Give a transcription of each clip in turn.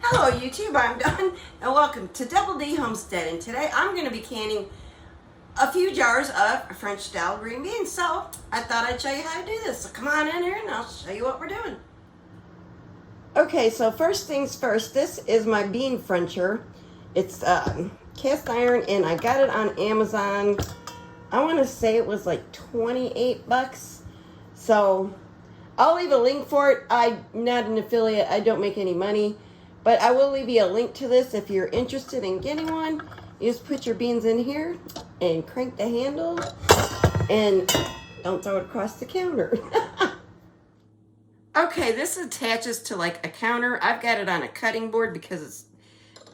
Hello YouTube, I'm Dawn and welcome to Double D Homestead, and today I'm going to be canning a few jars of French style green beans. So I thought I'd show you how to do this. So come on in here and I'll show you what we're doing. Okay, so first things first, this is my bean Frencher. It's cast iron and I got it on Amazon. I want to say it was like 28 bucks. So I'll leave a link for it. I'm not an affiliate, I don't make any money. But I will leave you a link to this if you're interested in getting one. You just put your beans in here and crank the handle and don't throw it across the counter. Okay, this attaches to like a counter. I've got it on a cutting board because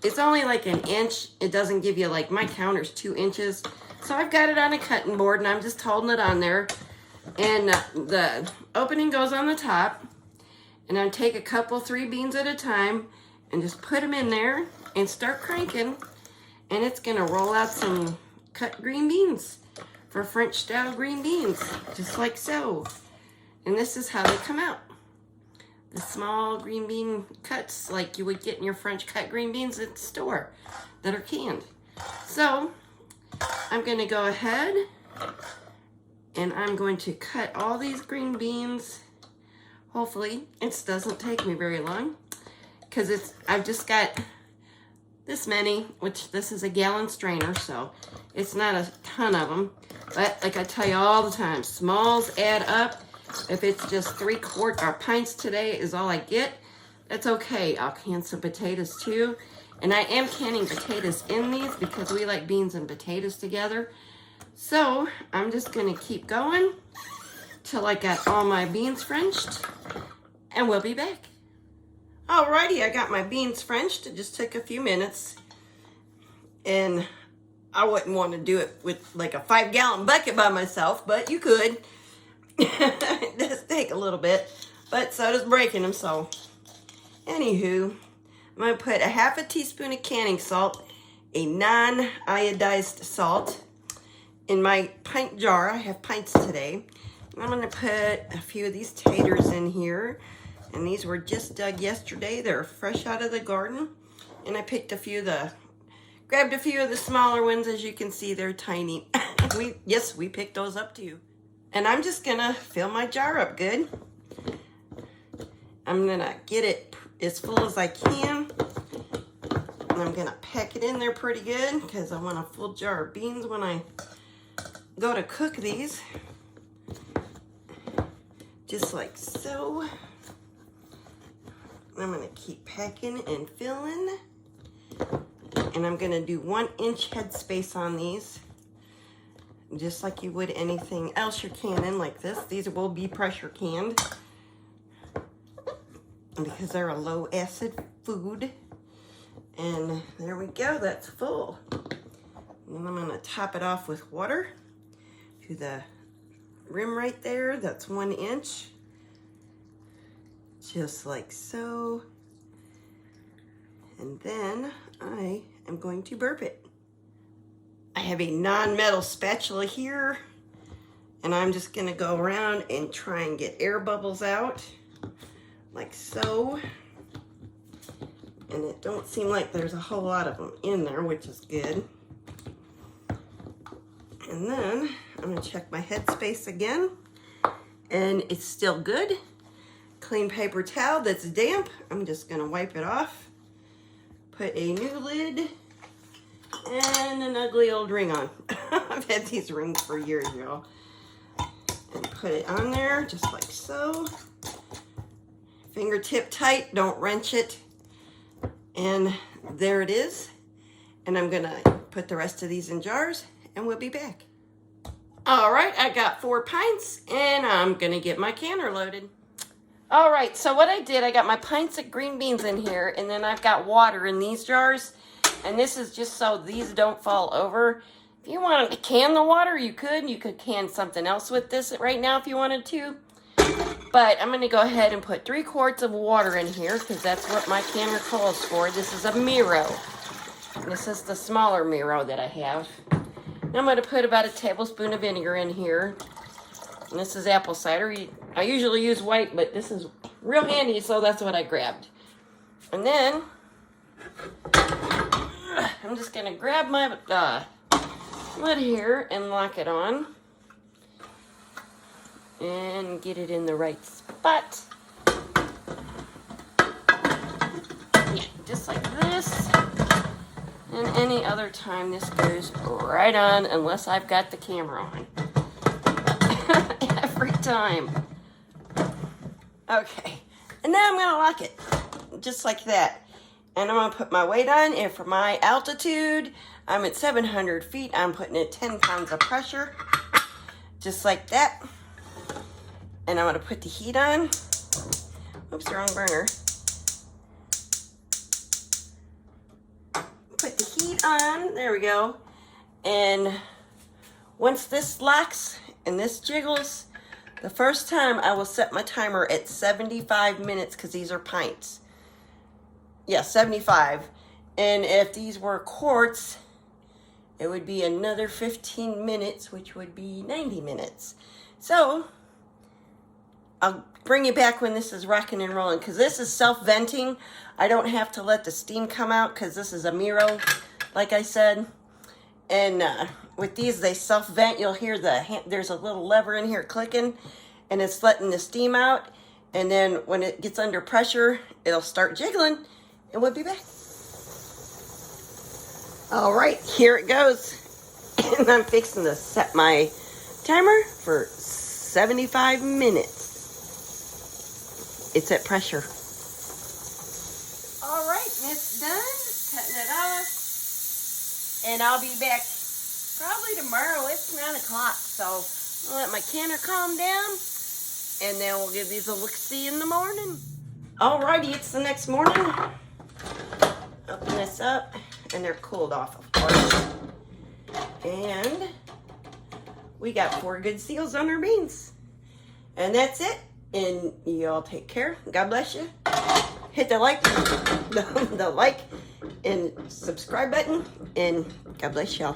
it's only like an inch. It doesn't give you, like, my counter's 2 inches. So I've got it on a cutting board and I'm just holding it on there. And the opening goes on the top. And I take a couple, 3 beans at a time and just put them in there and start cranking, and it's gonna roll out some cut green beans for French style green beans, just like so. And this is how they come out. The small green bean cuts like you would get in your French cut green beans at the store that are canned. So I'm gonna go ahead and I'm going to cut all these green beans. Hopefully it doesn't take me very long, because I've just got this many, which this is a gallon strainer, so it's not a ton of them. But like I tell you all the time, smalls add up. If it's just 3/4 or pints today is all I get, that's okay. I'll can some potatoes too. And I am canning potatoes in these because we like beans and potatoes together. So I'm just gonna keep going till I got all my beans Frenched, and we'll be back. Alrighty, I got my beans Frenched. It just took a few minutes, and I wouldn't want to do it with like a 5-gallon bucket by myself, but you could. It does take a little bit, but so does breaking them. So anywho, I'm going to put a 1/2 teaspoon of canning salt, a non-iodized salt, in my pint jar. I have pints today. I'm going to put a few of these taters in here. And these were just dug yesterday. They're fresh out of the garden. And I picked grabbed a few of the smaller ones. As you can see, they're tiny. we picked those up too. And I'm just gonna fill my jar up good. I'm gonna get it as full as I can. And I'm gonna pack it in there pretty good because I want a full jar of beans when I go to cook these. Just like so. I'm going to keep packing and filling, and I'm going to do 1-inch headspace on these, just like you would anything else you're canning like this. These will be pressure canned because they're a low acid food. And there we go, that's full. And I'm going to top it off with water to the rim right there. That's 1 inch. Just like so. And then I am going to burp it. I have a non-metal spatula here, and I'm just gonna go around and try and get air bubbles out, like so. And it don't seem like there's a whole lot of them in there, which is good. And then I'm gonna check my headspace again, and it's still good. Clean paper towel that's damp, I'm just gonna wipe it off, put a new lid and an ugly old ring on. I've had these rings for years, y'all. And put it on there just like so. Fingertip tight, don't wrench it. And there it is. And I'm gonna put the rest of these in jars and we'll be back. All right, I got 4 pints and I'm gonna get my canner loaded. All right, so what I did, I got my pints of green beans in here, and then I've got water in these jars, and this is just so these don't fall over. If you wanted to can the water, you could can something else with this right now if you wanted to. But I'm gonna go ahead and put 3 quarts of water in here because that's what my canner calls for. This is a Miro. This is the smaller Miro that I have. Now I'm gonna put about a tablespoon of vinegar in here. And this is apple cider. I usually use white, but this is real handy, so that's what I grabbed. And then I'm just gonna grab my lid here and lock it on. And get it in the right spot. Yeah, just like this. And any other time this goes right on unless I've got the camera on. Every time. Okay, and now I'm gonna lock it, just like that. And I'm gonna put my weight on, and for my altitude, I'm at 700 feet. I'm putting in 10 pounds of pressure, just like that. And I'm gonna put the heat on. Oops, wrong burner. Put the heat on, there we go. And once this locks and this jiggles, the first time I will set my timer at 75 minutes because these are pints. Yeah, 75. And if these were quarts, it would be another 15 minutes, which would be 90 minutes. So, I'll bring you back when this is rocking and rolling because this is self-venting. I don't have to let the steam come out because this is a Miro, like I said. And with these, they self-vent. You'll hear there's a little lever in here clicking, and it's letting the steam out. And then when it gets under pressure, it'll start jiggling, and we'll be back. All right, here it goes. And I'm fixing to set my timer for 75 minutes. It's at pressure. All right, and it's done. Cutting it off. And I'll be back probably tomorrow. It's 9 o'clock, so I'll let my canner calm down, and then we'll give these a look-see in the morning. Alrighty, it's the next morning. Open this up, and they're cooled off, of course. And we got 4 good seals on our beans. And that's it. And you all take care. God bless you. Hit the like, the like and subscribe button, and God bless y'all.